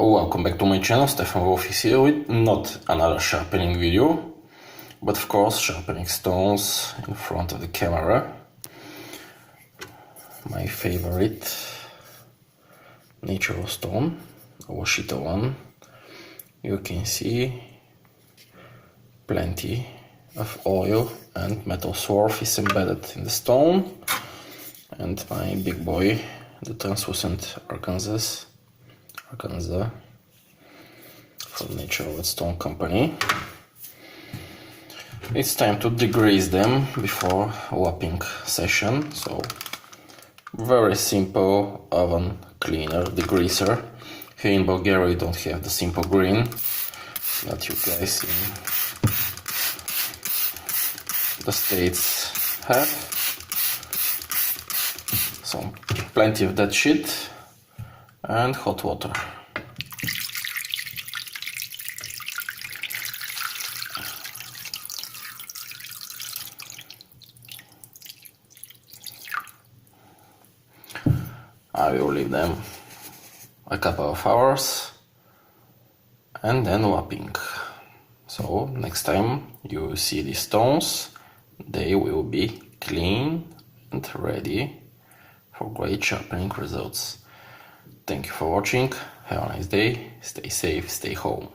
Welcome back to my channel. Stefan Wolf is here with not another sharpening video, but of course sharpening stones in front of the camera. My favorite natural stone, a Washita one. You can see plenty of oil and metal swarf is embedded in the stone, and my big boy, the translucent organza from Natural Stone Company. It's time to degrease them before lapping session. So very simple oven cleaner degreaser. Here in Bulgaria we don't have the simple green that you guys in the States have. So plenty of that shit and hot water. I will leave them a couple of hours and then lapping. So next time you see these stones, they will be clean and ready for great sharpening results. Thank you for watching, have a nice day, stay safe, stay home.